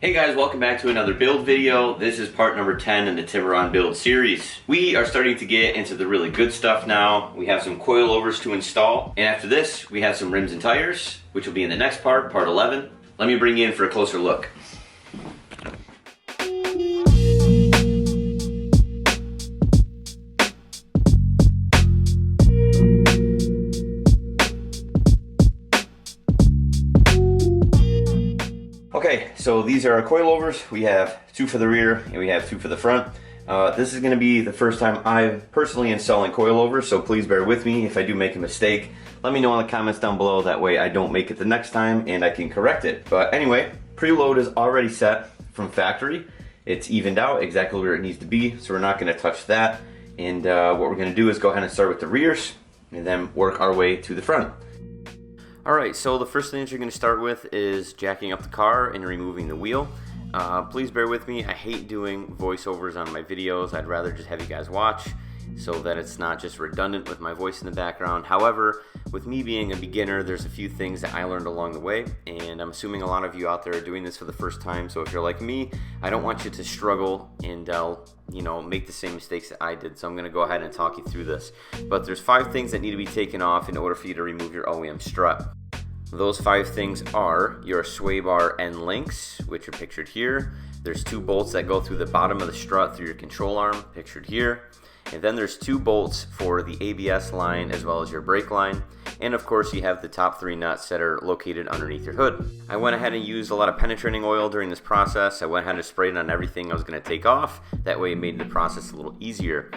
Hey guys, welcome back to another build video. This is part number 10 in the Tiburon build series. We are starting to get into the really good stuff now. We have some coilovers to install, and after this we have some rims and tires, which will be in the next part, part 11. Let me bring you in for a closer look. Okay, so these are our coilovers. We have two for the rear and we have two for the front. This is going to be the first time I'm personally installing coilovers, so please bear with me if I do make a mistake. Let me know in the comments down below, that way I don't make it the next time and I can correct it. But anyway, preload is already set from factory. It's evened out exactly where it needs to be, so we're not going to touch that. And what we're going to do is go ahead and start with the rears and then work our way to the front. Alright, so the first thing that you're going to start with is jacking up the car and removing the wheel. Please bear with me, I hate doing voiceovers on my videos. I'd rather just have you guys watch so that it's not just redundant with my voice in the background. However, with me being a beginner, there's a few things that I learned along the way, and I'm assuming a lot of you out there are doing this for the first time, so if you're like me, I don't want you to struggle and make the same mistakes that I did, so I'm going to go ahead and talk you through this. But there's 5 things that need to be taken off in order for you to remove your OEM strut. Those 5 things are your sway bar end links, which are pictured here. There's 2 bolts that go through the bottom of the strut through your control arm, pictured here. And then there's 2 bolts for the ABS line as well as your brake line. And of course you have the top 3 nuts that are located underneath your hood. I went ahead and used a lot of penetrating oil during this process. I went ahead and sprayed it on everything I was going to take off. That way it made the process a little easier.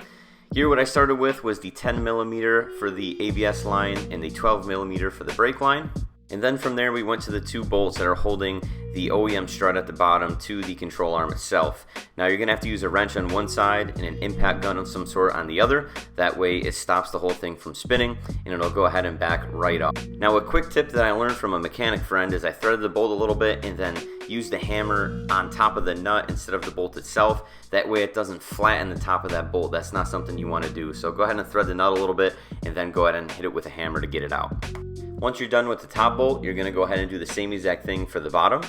Here what I started with was the 10mm for the ABS line and the 12mm for the brake line. And then from there we went to the 2 bolts that are holding the OEM strut at the bottom to the control arm itself. Now you're going to have to use a wrench on one side and an impact gun of some sort on the other. That way it stops the whole thing from spinning and it'll go ahead and back right up. Now a quick tip that I learned from a mechanic friend is I threaded the bolt a little bit and then used the hammer on top of the nut instead of the bolt itself. That way it doesn't flatten the top of that bolt. That's not something you want to do. So go ahead and thread the nut a little bit and then go ahead and hit it with a hammer to get it out. Once you're done with the top bolt, you're going to go ahead and do the same exact thing for the bottom.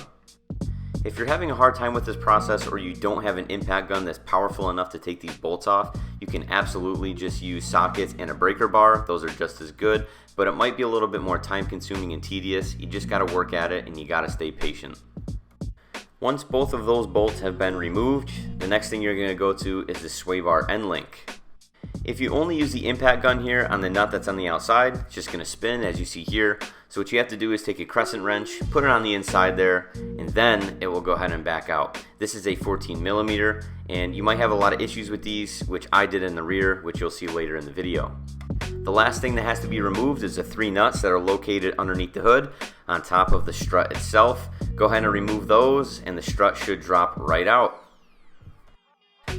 If you're having a hard time with this process or you don't have an impact gun that's powerful enough to take these bolts off, you can absolutely just use sockets and a breaker bar. Those are just as good, but it might be a little bit more time consuming and tedious. You just got to work at it and you got to stay patient. Once both of those bolts have been removed, the next thing you're going to go to is the sway bar end link. If you only use the impact gun here on the nut that's on the outside, it's just going to spin as you see here. So what you have to do is take a crescent wrench, put it on the inside there, and then it will go ahead and back out. This is a 14mm, and you might have a lot of issues with these, which I did in the rear, which you'll see later in the video. The last thing that has to be removed is the 3 nuts that are located underneath the hood on top of the strut itself. Go ahead and remove those, and the strut should drop right out.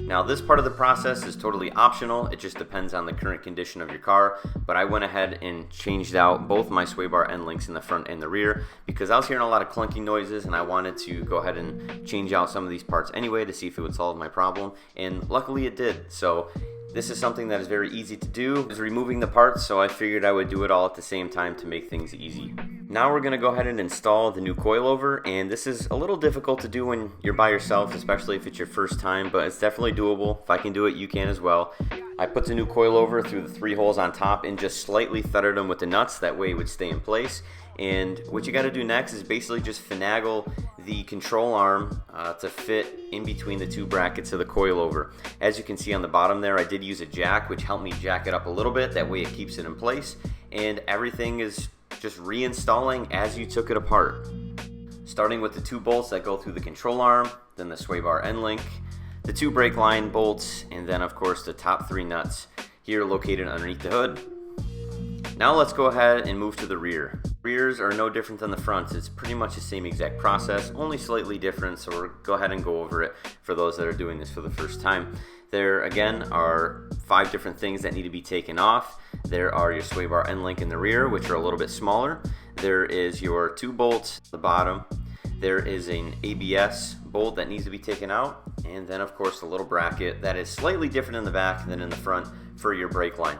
Now this part of the process is totally optional, it just depends on the current condition of your car, but I went ahead and changed out both my sway bar end links in the front and the rear because I was hearing a lot of clunking noises and I wanted to go ahead and change out some of these parts anyway to see if it would solve my problem, and luckily it did. So this is something that is very easy to do, is removing the parts, so I figured I would do it all at the same time to make things easy. Now we're going to go ahead and install the new coilover, and this is a little difficult to do when you're by yourself, especially if it's your first time, but it's definitely doable. If I can do it, you can as well. I put the new coilover through the 3 holes on top and just slightly threaded them with the nuts, that way it would stay in place. And what you got to do next is basically just finagle the control arm to fit in between the 2 brackets of the coilover. As you can see on the bottom there, I did use a jack, which helped me jack it up a little bit, that way it keeps it in place, and everything is just reinstalling as you took it apart. Starting with the 2 bolts that go through the control arm, then the sway bar end link, the 2 brake line bolts, and then of course the top 3 nuts here located underneath the hood. Now let's go ahead and move to the rear. Rears are no different than the fronts. It's pretty much the same exact process, only slightly different, so we'll go ahead and go over it for those that are doing this for the first time. There again are 5 different things that need to be taken off. There are your sway bar end link in the rear, which are a little bit smaller. There is your 2 bolts at the bottom. There is an ABS bolt that needs to be taken out, and then of course the little bracket that is slightly different in the back than in the front for your brake line.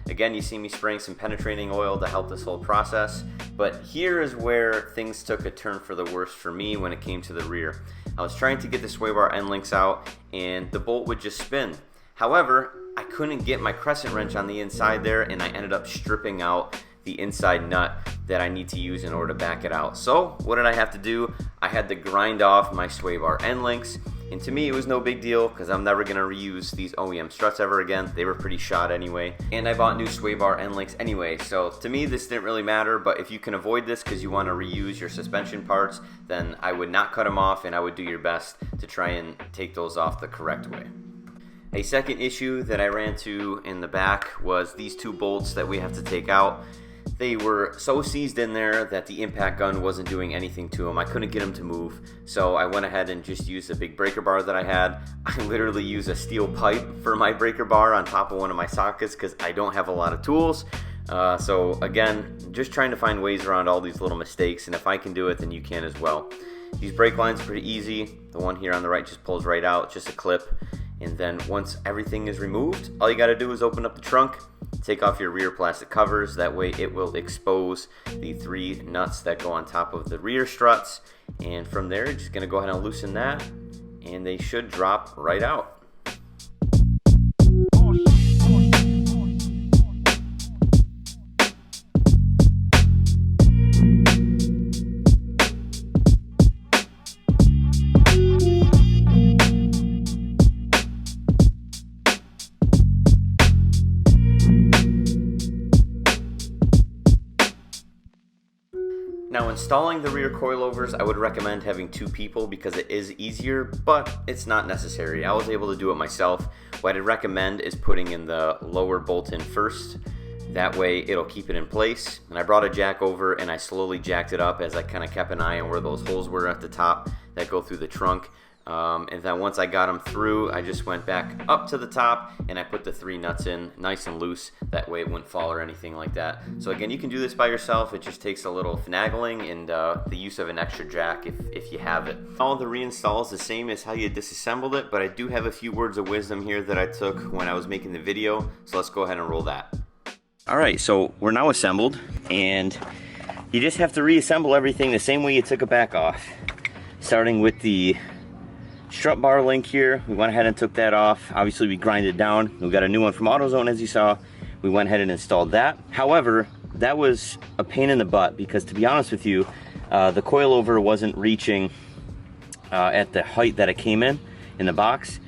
Again, you see me spraying some penetrating oil to help this whole process, but here is where things took a turn for the worse for me when it came to the rear. I was trying to get the sway bar end links out and the bolt would just spin. However, I couldn't get my crescent wrench on the inside there, and I ended up stripping out the inside nut that I need to use in order to back it out. So what did I have to do? I had to grind off my sway bar end links, and to me it was no big deal because I'm never gonna reuse these OEM struts ever again. They were pretty shot anyway, and I bought new sway bar end links anyway, so to me this didn't really matter. But if you can avoid this because you want to reuse your suspension parts, then I would not cut them off, and I would do your best to try and take those off the correct way. A second issue that I ran to in the back was these two bolts that we have to take out. They were so seized in there that the impact gun wasn't doing anything to them. I couldn't get them to move, so I went ahead and just used a big breaker bar that I had. I literally used a steel pipe for my breaker bar on top of one of my sockets because I don't have a lot of tools. So again, just trying to find ways around all these little mistakes, and if I can do it, then you can as well. These brake lines are pretty easy. The one here on the right just pulls right out, just a clip. And then once everything is removed, all you got to do is open up the trunk, take off your rear plastic covers. That way it will expose the 3 nuts that go on top of the rear struts. And from there, you're just going to go ahead and loosen that, and they should drop right out. Now, installing the rear coilovers, I would recommend having 2 people because it is easier, but it's not necessary. I was able to do it myself. What I'd recommend is putting in the lower bolt in first. That way it'll keep it in place. And I brought a jack over and I slowly jacked it up as I kind of kept an eye on where those holes were at the top that go through the trunk. And then once I got them through, I just went back up to the top and I put the 3 nuts in nice and loose. That way it wouldn't fall or anything like that. So again, you can do this by yourself. It just takes a little finagling and the use of an extra jack if you have it. All the reinstall is the same as how you disassembled it, but I do have a few words of wisdom here that I took when I was making the video. So let's go ahead and roll that. All right, so we're now assembled, and you just have to reassemble everything the same way you took it back off. Starting with the strut bar link here, we went ahead and took that off. Obviously we grinded it down. We got a new one from AutoZone, as you saw. We went ahead and installed that. However, that was a pain in the butt because, to be honest with you, the coilover wasn't reaching at the height that it came in the box.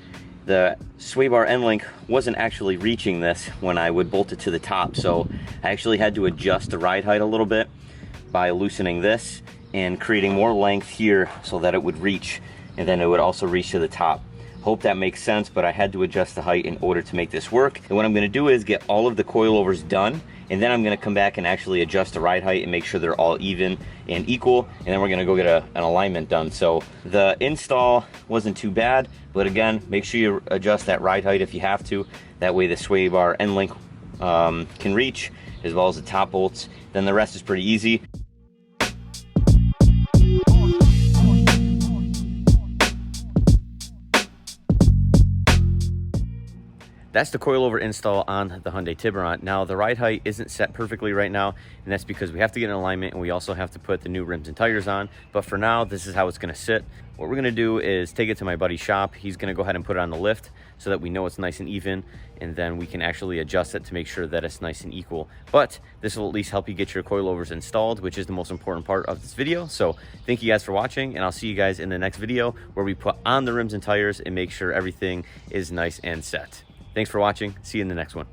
The sway bar end link wasn't actually reaching this when I would bolt it to the top, so I actually had to adjust the ride height a little bit by loosening this and creating more length here so that it would reach, and then it would also reach to the top. Hope that makes sense, but I had to adjust the height in order to make this work. And what I'm going to do is get all of the coilovers done, and then I'm going to come back and actually adjust the ride height and make sure they're all even and equal, and then we're going to go get an alignment done. So the install wasn't too bad, but again, make sure you adjust that ride height if you have to. That way the sway bar end link can reach, as well as the top bolts. Then the rest is pretty easy. That's the coilover install on the Hyundai Tiburon. Now, the ride height isn't set perfectly right now, and that's because we have to get an alignment and we also have to put the new rims and tires on. But for now, this is how it's gonna sit. What we're gonna do is take it to my buddy's shop. He's gonna go ahead and put it on the lift so that we know it's nice and even, and then we can actually adjust it to make sure that it's nice and equal. But this will at least help you get your coilovers installed, which is the most important part of this video. So thank you guys for watching, and I'll see you guys in the next video where we put on the rims and tires and make sure everything is nice and set. Thanks for watching. See you in the next one.